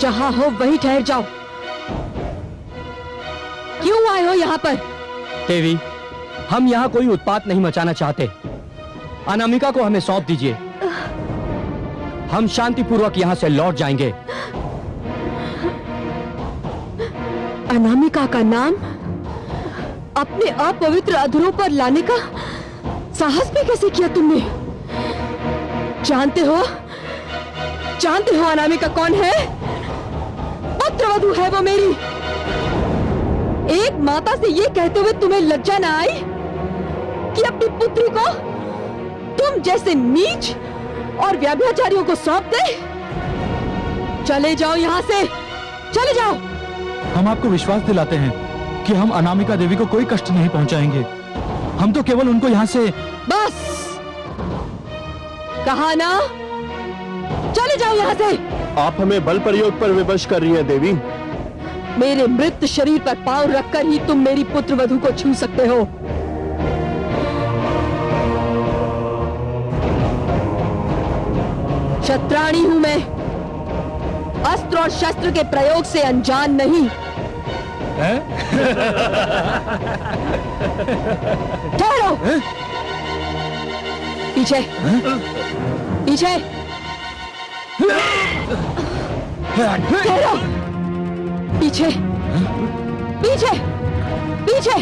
जहां हो वहीं ठहर जाओ। क्यों आए हो यहाँ पर? देवी, हम यहाँ कोई उत्पात नहीं मचाना चाहते। अनामिका को हमें सौंप दीजिए, हम शांतिपूर्वक यहाँ से लौट जाएंगे। अनामिका का नाम अपने अपवित्र अधरों पर लाने का साहस भी कैसे किया तुमने? जानते हो अनामिका कौन है? पुत्रवधू है वो मेरी। एक माता से ये कहते हुए तुम्हें लज्जा ना आई कि अपनी पुत्री को तुम जैसे नीच और व्यभिचारियों को सौंप दे? चले जाओ यहाँ से, चले जाओ। हम आपको विश्वास दिलाते हैं कि हम अनामिका देवी को कोई कष्ट नहीं पहुंचाएंगे। हम तो केवल उनको यहाँ से... बस कहा ना, चले जाओ यहाँ से। आप हमें बल प्रयोग पर विवश कर रही हैं देवी। मेरे मृत शरीर पर पांव रखकर ही तुम मेरी पुत्रवधू को छू सकते हो। शत्राणी हूं मैं, अस्त्र और शस्त्र के प्रयोग से अनजान नहीं। ठहरो, पीछे पीछे ठहरो, पीछे पीछे पीछे।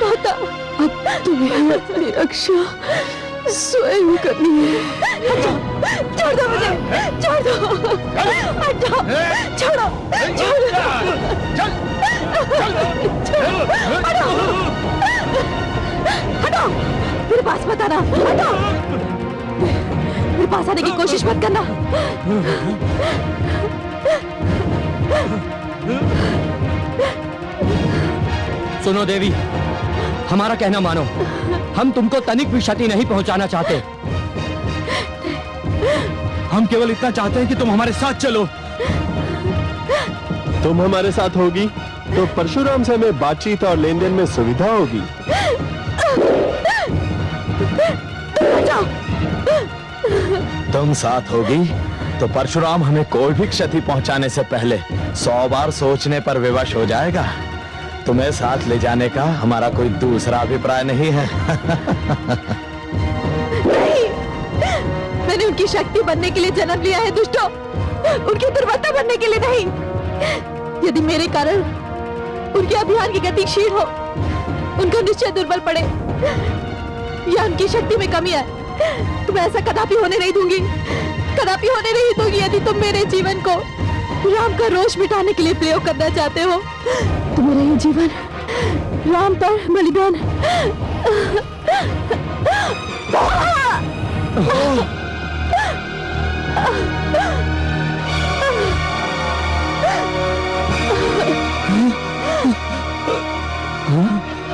माता, अब तुम्हें अपनी रक्षा स्वयं करनी है। छोड़ दो मुझे, छोड़ दो, हटो, छोड़ो, हटो, मेरे पास मत आना, हटो, मेरे पास आने की कोशिश मत करना। सुनो देवी, हमारा कहना मानो, हम तुमको तनिक भी क्षति नहीं पहुंचाना चाहते। हम केवल इतना चाहते हैं कि तुम हमारे साथ चलो। तुम हमारे साथ होगी तो परशुराम से हमें बातचीत और लेन देन में सुविधा होगी। तुम साथ होगी तो परशुराम हमें कोई भी क्षति पहुंचाने से पहले 100 बार सोचने पर विवश हो जाएगा। तुम्हें साथ ले जाने का हमारा कोई दूसरा अभिप्राय नहीं है। नहीं, मैंने उनकी शक्ति बनने के लिए जन्म लिया है दुष्टों, उनकी दुर्बलता बनने के लिए नहीं। यदि मेरे कारण उनके अभियान की गति क्षीण हो, उनका निश्चय दुर्बल पड़े या उनकी शक्ति में कमी आए, तो मैं ऐसा कदापि होने नहीं दूंगी, कदापि होने नहीं दूंगी। यदि तुम मेरे जीवन को राम का रोष मिटाने के लिए प्रयोग करना चाहते हो, तो मेरा ये जीवन राम पर बलिदान।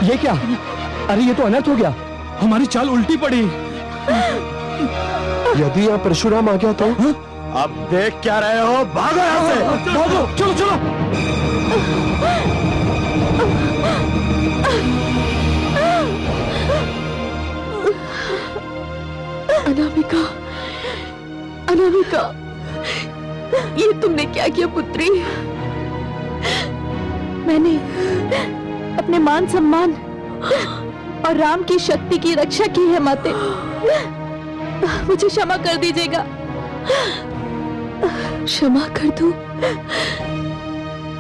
ये क्या? अरे ये तो अनर्थ हो गया। हमारी चाल उल्टी पड़ी। यदि यहाँ परशुराम आ गया तो? अब देख क्या रहे हो, भागो यहाँ से। भागो, चलो चलो। अनामिका, अनामिका, ये तुमने क्या किया पुत्री? मैंने अपने मान सम्मान और राम की शक्ति की रक्षा की है माते, मुझे क्षमा कर दीजिएगा। क्षमा कर दूं?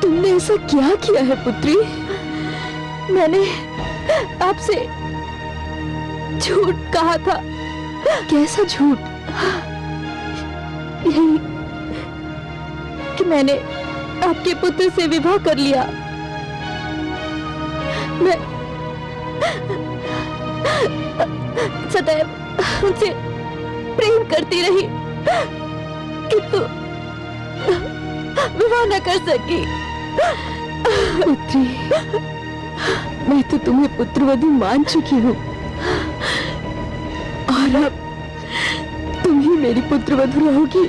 तुमने ऐसा क्या किया है पुत्री? मैंने आपसे झूठ कहा था। कैसा झूठ? यही कि मैंने आपके पुत्र से विवाह कर लिया। मैं सदैव उनसे प्रेम करती रही, किंतु विवाह न कर सकी। पुत्री, मैं तो तुम्हें पुत्रवधू मान चुकी हूँ और अब तुम ही मेरी पुत्रवधू रहोगी।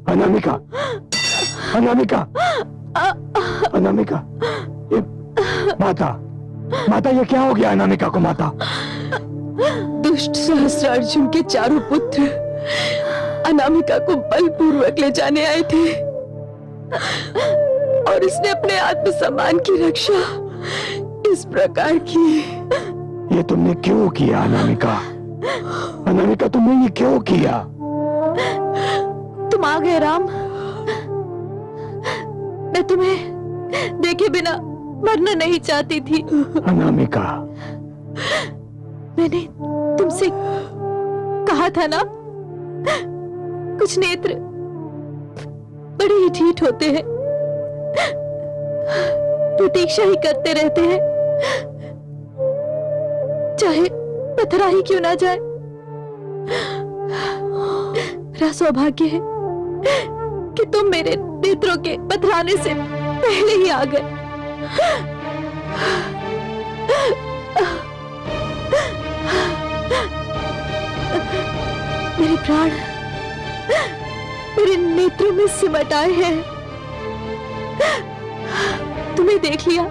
अनामिका, अनामिका, अनामिका, ये माता, माता ये क्या हो गया अनामिका को? माता, दुष्ट सहस्त्रार्जुन के चारों पुत्र अनामिका को बलपूर्वक ले जाने आए थे और इसने अपने आत्मसम्मान की रक्षा इस प्रकार की। ये तुमने क्यों किया अनामिका? अनामिका तुमने ये क्यों किया? तुम आ गए राम, मैं तुम्हें देखे बिना मरना नहीं चाहती थी। अनामिका, मैंने तुमसे कहा था ना, कुछ नेत्र बड़े ही ढीठ होते हैं, प्रतीक्षा ही करते रहते हैं, चाहे पथरा ही क्यों ना जाए। मेरा सौभाग्य है कि तुम मेरे नेत्रों के पथराने से पहले ही आ गए। मेरे प्राण मेरे नेत्रों में सिमट आए हैं। तुम्हें देख लिया,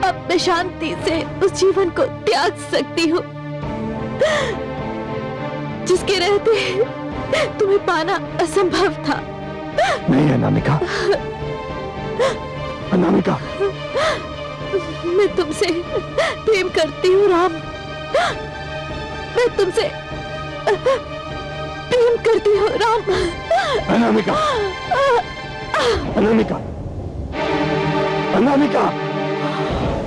अब मैं शांति से उस जीवन को त्याग सकती हूँ जिसके रहते तुम्हें पाना असंभव था। नहीं अनामिका, अनामिका, मैं तुमसे प्रेम करती हूँ राम, मैं तुमसे प्रेम करती हूँ राम। अनामिका, अनामिका, अनामिका,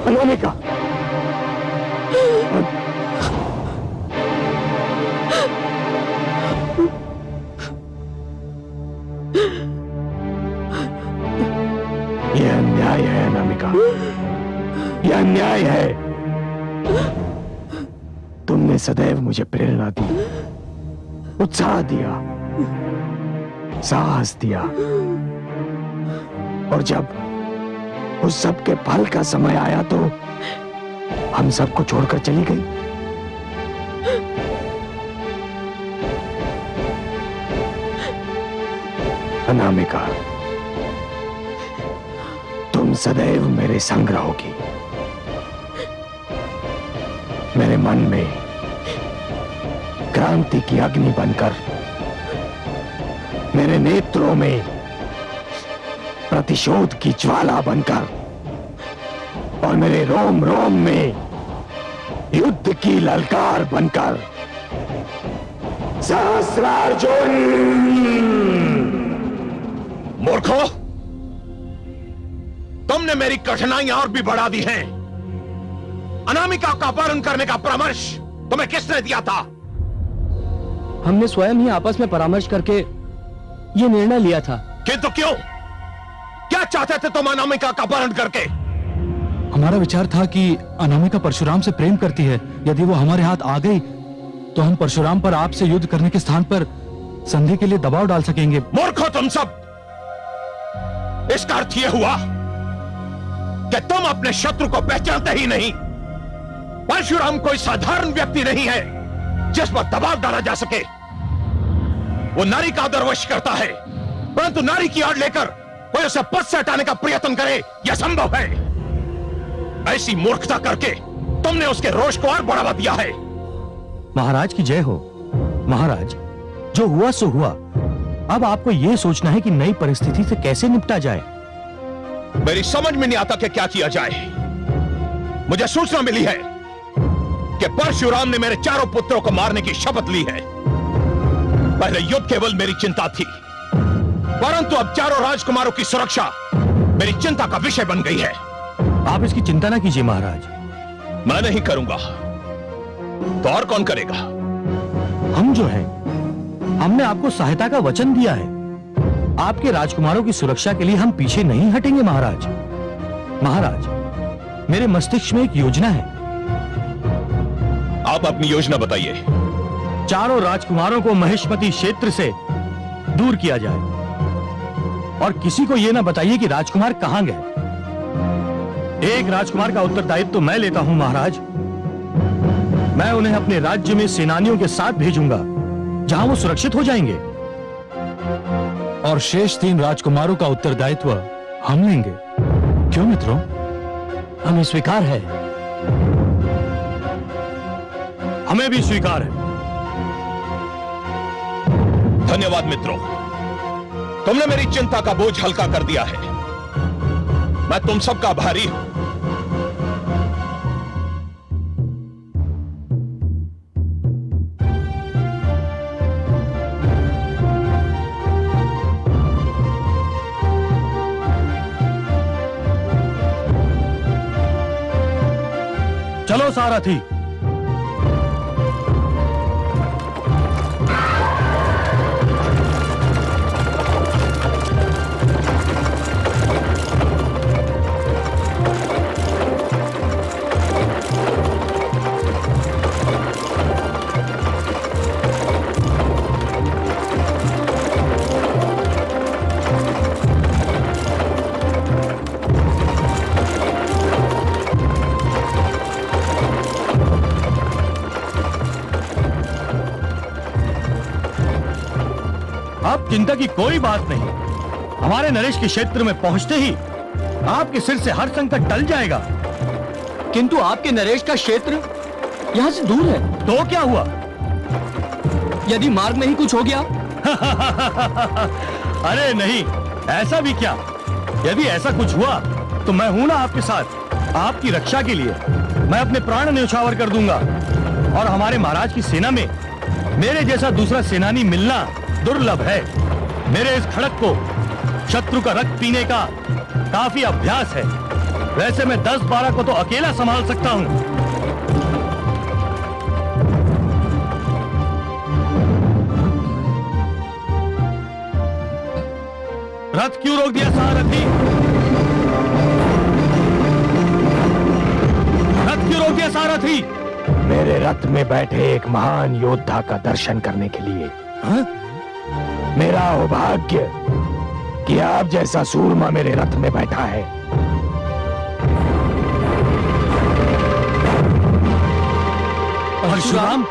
अनामिका, ये अन्याय है अनामिका, ये अन्याय है। तुमने सदैव मुझे प्रेरणा दी, उत्साह दिया, साहस दिया, और जब उस सब के फल का समय आया तो हम सबको छोड़कर चली गई। अनामिका, तुम सदैव मेरे संग रहोगी, मेरे मन में क्रांति की अग्नि बनकर मेरे नेत्रों में प्रतिशोध की ज्वाला बनकर और मेरे रोम रोम में युद्ध की ललकार बनकर सहस्रार्जुन। मूर्खो, तुमने मेरी कठिनाइयां और भी बढ़ा दी हैं। अनामिका का अपहरण करने का परामर्श तुम्हें किसने दिया था? हमने स्वयं ही आपस में परामर्श करके ये निर्णय लिया था। किंतु क्यों? क्या चाहते थे तुम अनामिका का अपहरण करके? हमारा विचार था कि अनामिका परशुराम से प्रेम करती है। यदि वो हमारे हाथ आ गई तो हम परशुराम पर आपसे युद्ध करने के स्थान पर संधि के लिए दबाव डाल सकेंगे। मूर्खो तुम सब! इसका अर्थ यह हुआ कि तुम अपने शत्रु को पहचानते ही नहीं। परशुराम कोई साधारण व्यक्ति नहीं है जिस पर दबाव डाला जा सके। वो नारी का आदरवश करता है, परंतु नारी की आड़ लेकर कोई उसे पद से हटाने का प्रयत्न करे यह संभव है। ऐसी मूर्खता करके तुमने उसके रोष को और बढ़ावा दिया है। महाराज की जय हो। महाराज, जो हुआ सो हुआ। अब आपको यह सोचना है कि नई परिस्थिति से कैसे निपटा जाए। मेरी समझ में नहीं आता कि क्या किया जाए। मुझे सूचना मिली है कि परशुराम ने मेरे चारों पुत्रों को मारने की शपथ ली है। पहले युद्ध केवल मेरी चिंता थी, परंतु अब चारों राजकुमारों की सुरक्षा मेरी चिंता का विषय बन गई है। आप इसकी चिंता ना कीजिए महाराज। मैं नहीं करूंगा तो और कौन करेगा? हम जो हैं, हमने आपको सहायता का वचन दिया है। आपके राजकुमारों की सुरक्षा के लिए हम पीछे नहीं हटेंगे महाराज। महाराज, मेरे मस्तिष्क में एक योजना है। आप अपनी योजना बताइए। चारों राजकुमारों को महेशमती क्षेत्र से दूर किया जाए और किसी को यह ना बताइए कि राजकुमार कहां गए। एक राजकुमार का उत्तरदायित्व तो मैं लेता हूं महाराज। मैं उन्हें अपने राज्य में सेनानियों के साथ भेजूंगा जहां वो सुरक्षित हो जाएंगे। और शेष 3 राजकुमारों का उत्तरदायित्व हम लेंगे। क्यों मित्रों? हमें स्वीकार है। हमें भी स्वीकार है। धन्यवाद मित्रों, तुमने मेरी चिंता का बोझ हल्का कर दिया है। मैं तुम सबका आभारी हूं। चलो सारथी। अब चिंता की कोई बात नहीं। हमारे नरेश के क्षेत्र में पहुंचते ही आपके सिर से हर संकट टल जाएगा। किंतु आपके नरेश का क्षेत्र यहां से दूर है। तो क्या हुआ? यदि मार्ग में ही कुछ हो गया? अरे नहीं, ऐसा भी क्या। यदि ऐसा कुछ हुआ तो मैं हूं ना आपके साथ। आपकी रक्षा के लिए मैं अपने प्राण न्यौछावर कर दूंगा। और हमारे महाराज की सेना में मेरे जैसा दूसरा सेनानी मिलना दुर्लभ है। मेरे इस खड़क को शत्रु का रक्त पीने का काफी अभ्यास है। वैसे मैं 10-12 को तो अकेला संभाल सकता हूं। रथ क्यों रोक दिया सारथी? रथ क्यों रोक दिया सारथी? मेरे रथ में बैठे एक महान योद्धा का दर्शन करने के लिए। हाँ? मेरा सौभाग्य कि आप जैसा सूरमा मेरे रथ में बैठा है। परशुराम?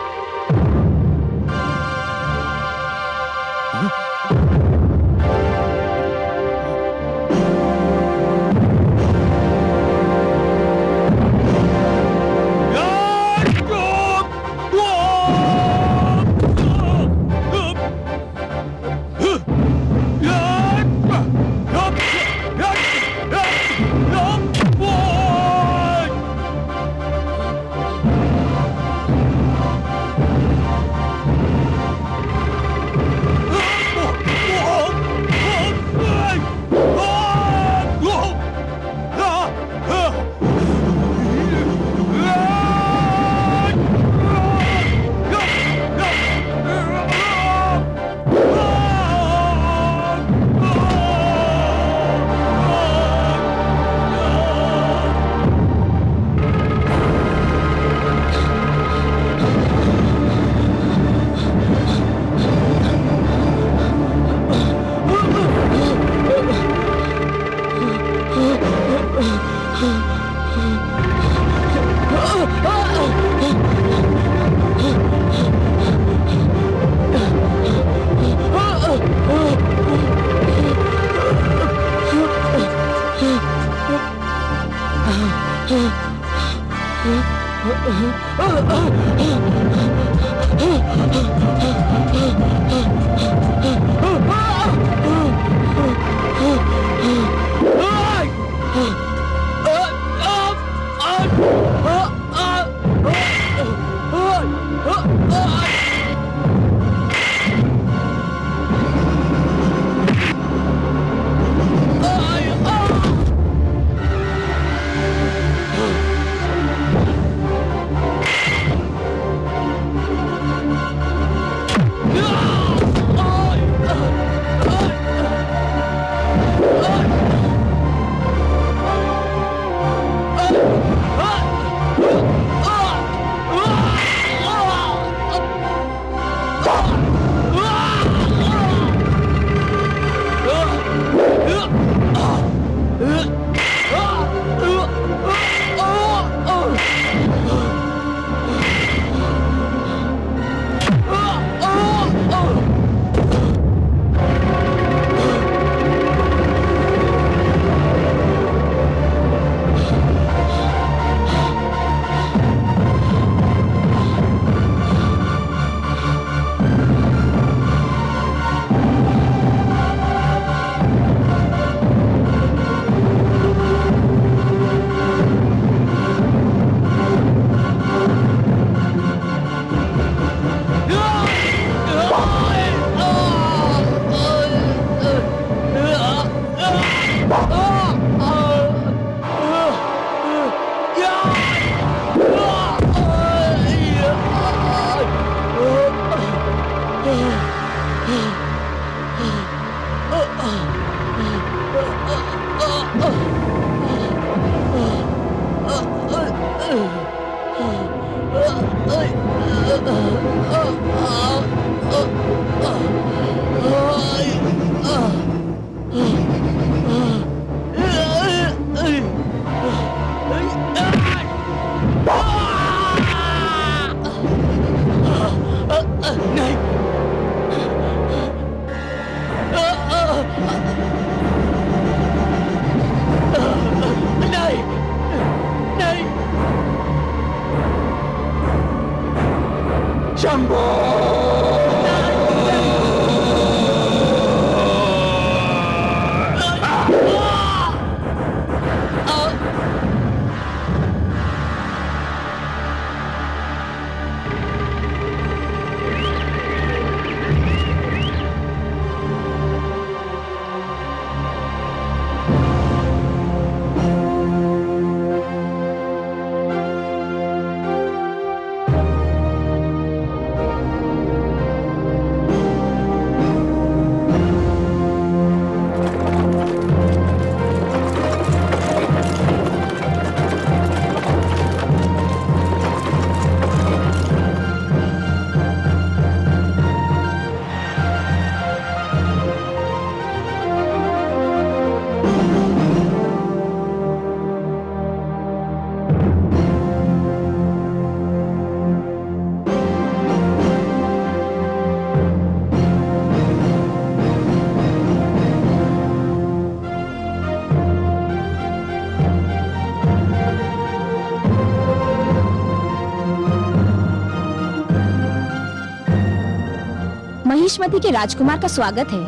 महिष्मति के राजकुमार का स्वागत है।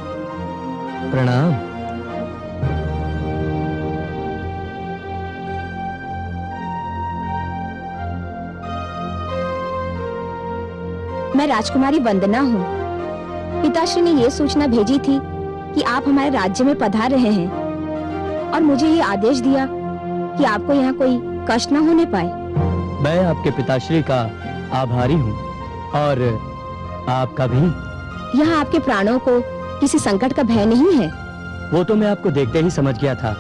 प्रणाम। मैं राजकुमारी वंदना हूँ। पिताश्री ने ये सूचना भेजी थी कि आप हमारे राज्य में पधार रहे हैं और मुझे ये आदेश दिया कि आपको यहाँ कोई कष्ट न होने पाए। मैं आपके पिताश्री का आभारी हूँ और आपका भी। यहाँ आपके प्राणों को किसी संकट का भय नहीं है। वो तो मैं आपको देखते ही समझ गया था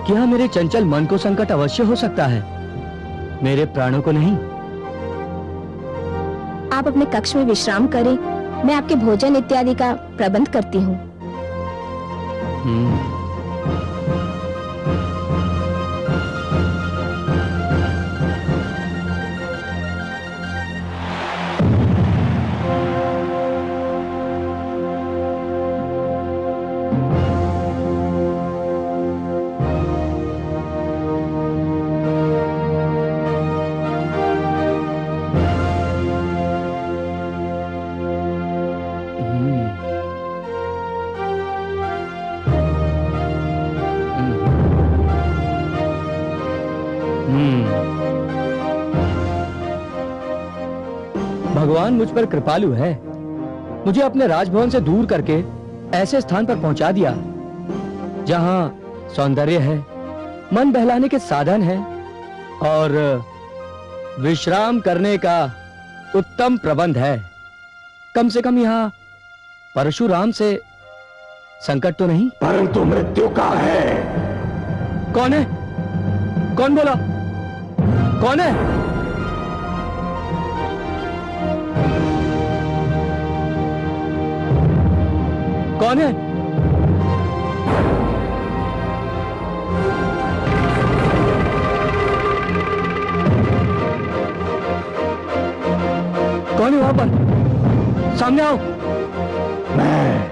कि हाँ, मेरे चंचल मन को संकट अवश्य हो सकता है, मेरे प्राणों को नहीं। आप अपने कक्ष में विश्राम करें, मैं आपके भोजन इत्यादि का प्रबंध करती हूँ। भगवान मुझ पर कृपालु है। मुझे अपने राजभवन से दूर करके ऐसे स्थान पर पहुंचा दिया जहां सौंदर्य है, मन बहलाने के साधन है और विश्राम करने का उत्तम प्रबंध है। कम से कम यहाँ परशुराम से संकट तो नहीं। परंतु मृत्यु का है। कौन है? कौन बोला? कौन है? कौन है? कौन है वहां पर? सामने आओ। मैं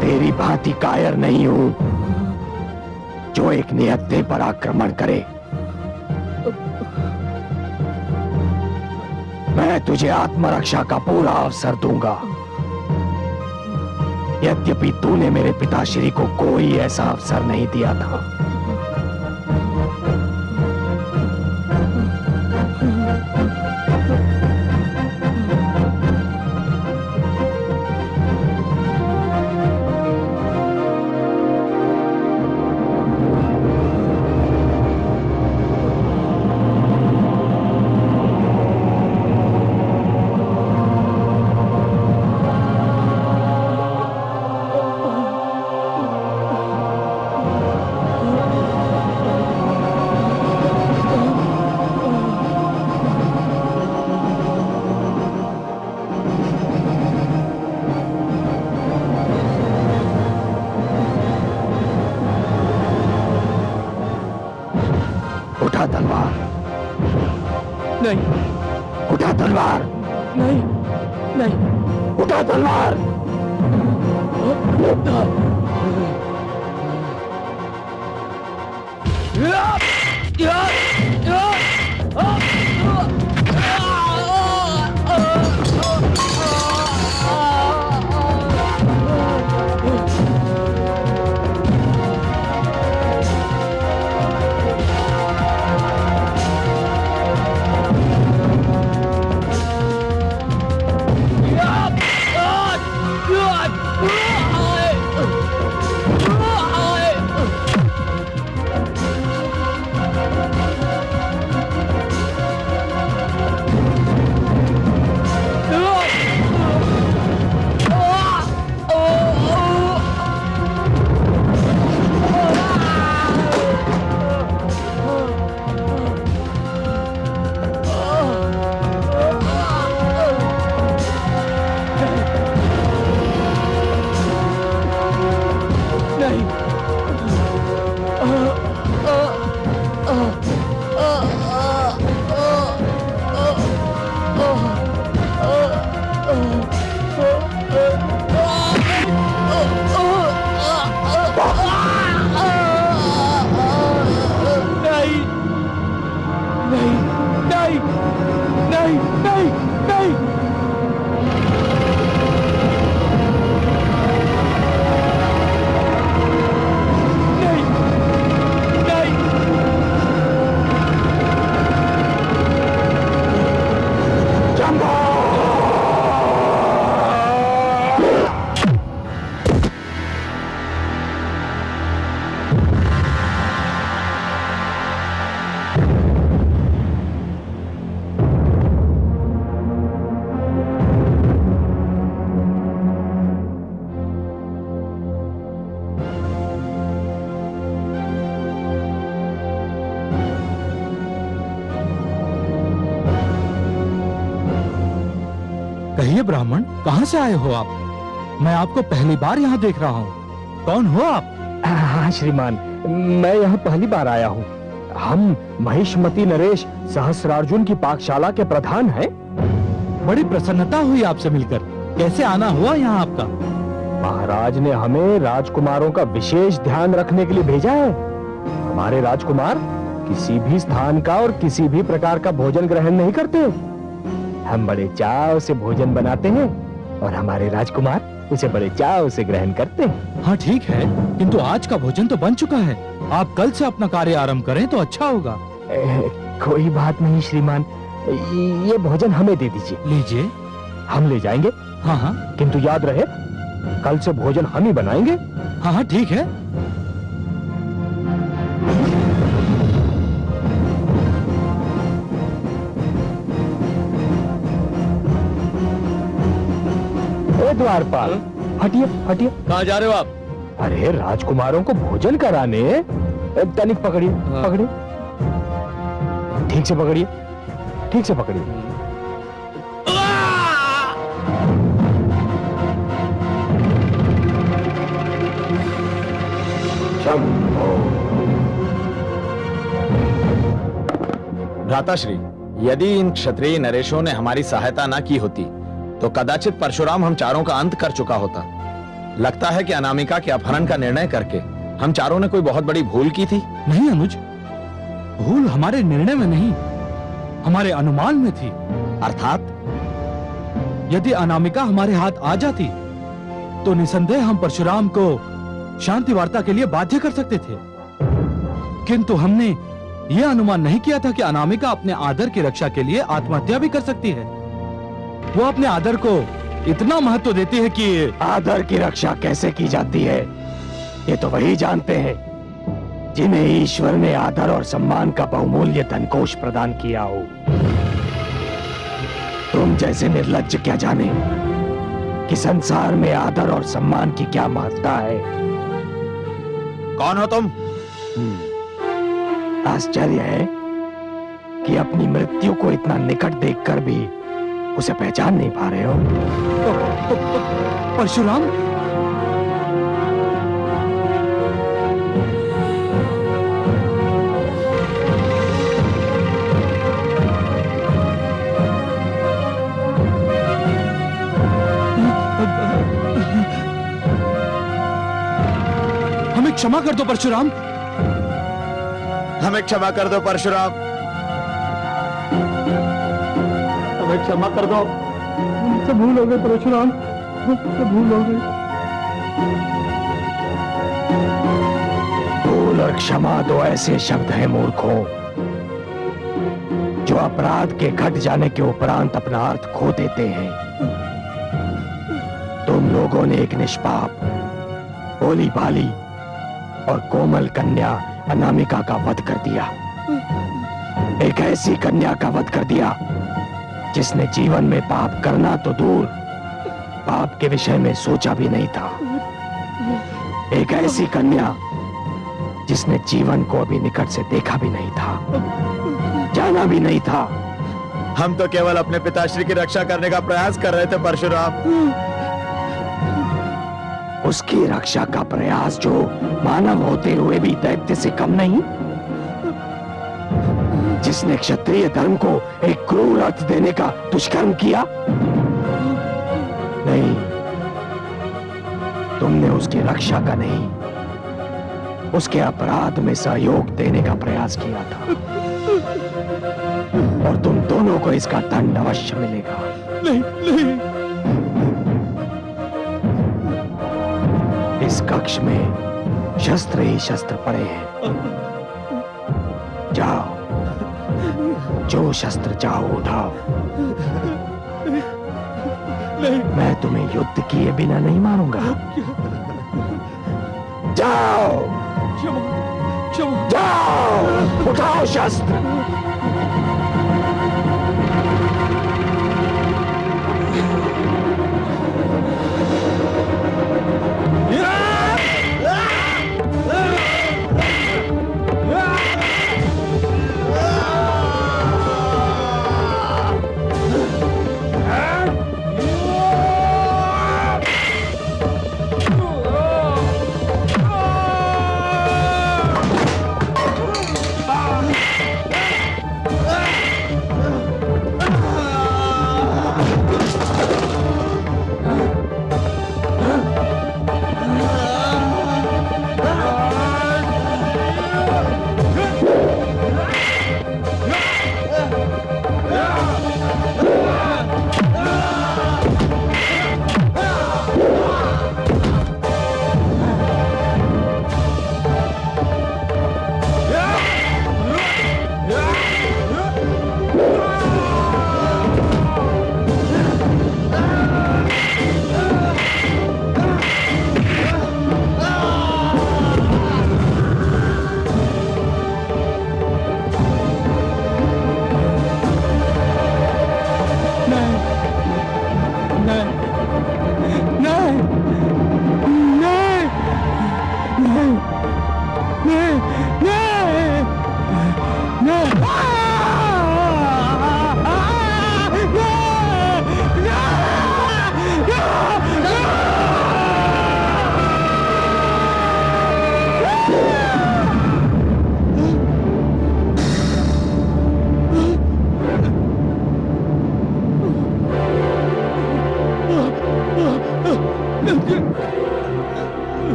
तेरी भांति कायर नहीं हूं जो एक निहत्थे पर आक्रमण करे। मैं तुझे आत्मरक्षा का पूरा अवसर दूंगा। यद्यपि तूने मेरे पिताश्री को कोई ऐसा अवसर नहीं दिया था। उठा तलवार। नहीं। उठा तलवार। नहीं। नहीं। उठा तलवार। कहिए ब्राह्मण, कहां से आए हो आप? मैं आपको पहली बार यहाँ देख रहा हूँ। कौन हो आप? हाँ श्रीमान, मैं यहाँ पहली बार आया हूँ। हम महिष्मती नरेश सहस्रार्जुन की पाकशाला के प्रधान हैं। बड़ी प्रसन्नता हुई आपसे मिलकर। कैसे आना हुआ यहाँ आपका? महाराज ने हमें राजकुमारों का विशेष ध्यान रखने के लिए भेजा है। हमारे राजकुमार किसी भी स्थान का और किसी भी प्रकार का भोजन ग्रहण नहीं करते। हम बड़े चाव से भोजन बनाते हैं और हमारे राजकुमार उसे बड़े चाव से ग्रहण करते हैं। हाँ ठीक है, किंतु आज का भोजन तो बन चुका है। आप कल से अपना कार्य आरंभ करें तो अच्छा होगा। कोई बात नहीं श्रीमान, ये भोजन हमें दे दीजिए। लीजिए। हम ले जाएंगे। हाँ हाँ। किंतु याद रहे, कल से भोजन हम ही बनाएंगे। हाँ हाँ ठीक है। ए द्वारपाल, हटिए हटिए। कहाँ जा रहे हो आप? अरे राजकुमारों को भोजन कराने। तनिक पकड़िए। हाँ। पकड़िए, ठीक से पकड़िए, ठीक से पकड़िए। भ्राताश्री, यदि इन क्षत्रिय नरेशों ने हमारी सहायता न की होती तो कदाचित परशुराम हम चारों का अंत कर चुका होता। लगता है कि अनामिका के अपहरण का निर्णय करके हम चारों ने कोई बहुत बड़ी भूल की थी। नहीं अनुज, भूल हमारे निर्णय में नहीं, हमारे अनुमान में थी। अर्थात यदि अनामिका हमारे हाथ आ जाती तो निसंदेह हम परशुराम को शांति वार्ता के लिए बाध्य कर सकते थे, किंतु हमने यह अनुमान नहीं किया था कि अनामिका अपने आदर की रक्षा के लिए आत्महत्या भी कर सकती है। वो अपने आदर को इतना महत्व देती है कि आदर की रक्षा कैसे की जाती है ये तो वही जानते हैं जिन्हें ईश्वर ने आदर और सम्मान का बहुमूल्य धनकोष प्रदान किया हो। तुम जैसे निर्लज्ज क्या जाने कि संसार में आदर और सम्मान की क्या महत्ता है। कौन हो तुम? आश्चर्य है कि अपनी मृत्यु को इतना निकट देखकर भी उसे पहचान नहीं पा रहे हो। परशुराम, हमें क्षमा कर दो परशुराम। हमें क्षमा कर दो परशुराम। हमें क्षमा कर दो, मुझसे भूल हो गई परशुराम, मुझसे भूल हो गई। भूल और क्षमा दो ऐसे शब्द हैं मूर्खों, जो अपराध के घट जाने के उपरांत अपना अर्थ खो देते हैं। तुम लोगों ने एक निष्पाप, भोली भाली और कोमल कन्या अनामिका का वध कर दिया। एक ऐसी कन्या का वध कर दिया जिसने जीवन में पाप करना तो दूर, पाप के विषय में सोचा भी नहीं था। एक ऐसी कन्या जिसने जीवन को अभी निकट से देखा भी नहीं था, जाना भी नहीं था। हम तो केवल अपने पिताश्री की रक्षा करने का प्रयास कर रहे थे परशुराम। उसकी रक्षा का प्रयास जो मानव होते हुए भी दैत्य से कम नहीं, जिसने क्षत्रिय धर्म को एक क्रूर अर्थ देने का दुष्कर्म किया। नहीं, तुमने उसकी रक्षा का नहीं, उसके अपराध में सहयोग देने का प्रयास किया था, और तुम दोनों को इसका दंड अवश्य मिलेगा। नहीं नहीं, इस कक्ष में शस्त्र ही शस्त्र पड़े हैं। जाओ, जो शस्त्र चाहो उठाओ। मैं तुम्हें युद्ध किए बिना नहीं मारूंगा। जाओ जाओ, उठाओ शस्त्र।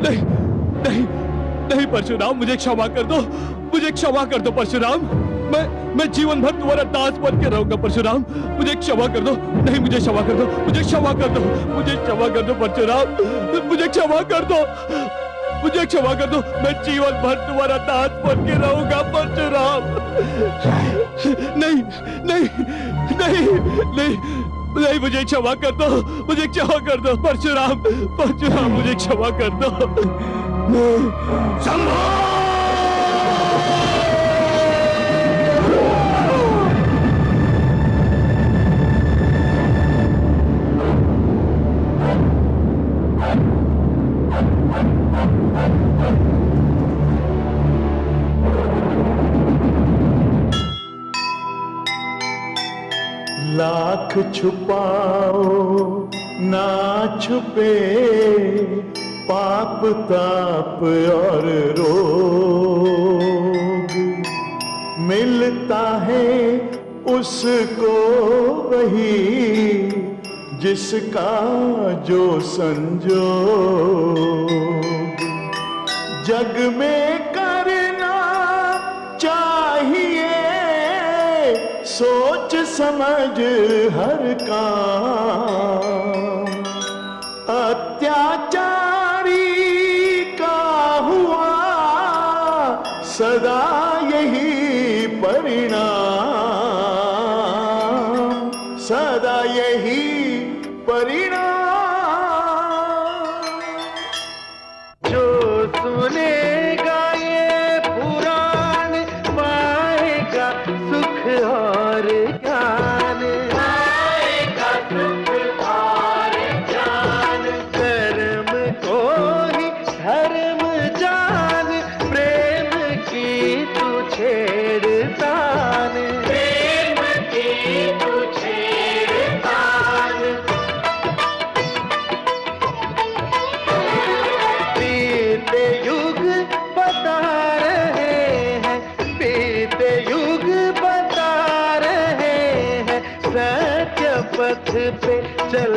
नहीं नहीं नहीं परशुराम, मुझे क्षमा कर दो, मुझे क्षमा कर दो परशुराम। मैं जीवन भर तुम्हारा दास बन के रहूंगा परशुराम, मुझे क्षमा कर दो। नहीं, मुझे क्षमा कर दो, मुझे क्षमा कर दो, मुझे क्षमा कर दो परशुराम, मुझे क्षमा कर दो, मुझे क्षमा कर दो। मैं जीवन भर तुम्हारा दास बन के रहूंगा परशुराम। नहीं नहीं नहीं नहीं नहीं, मुझे क्षमा कर दो, मुझे क्षमा कर दो परशुराम, परशुराम मुझे क्षमा कर दो। लाख छुपाओ ना छुपे पाप ताप और रोग, मिलता है उसको वही जिसका जो संजोग। जग में करना चाहिए सोच समझ हर काम, अत्याचारी का हुआ सदा यही परिणाम, सदा यही परिणाम। जो सुनेगा ये पुराण पाएगा सुख और ज्ञान, पाएगा सुख और ज्ञान। कर्म को ही धर्म जान, प्रेम की तू छेड़तान, प्रेम की तू छेड़तान। बीते युग बता रहे हैं, बीते युग बता रहे हैं, सत्य पथ पे चल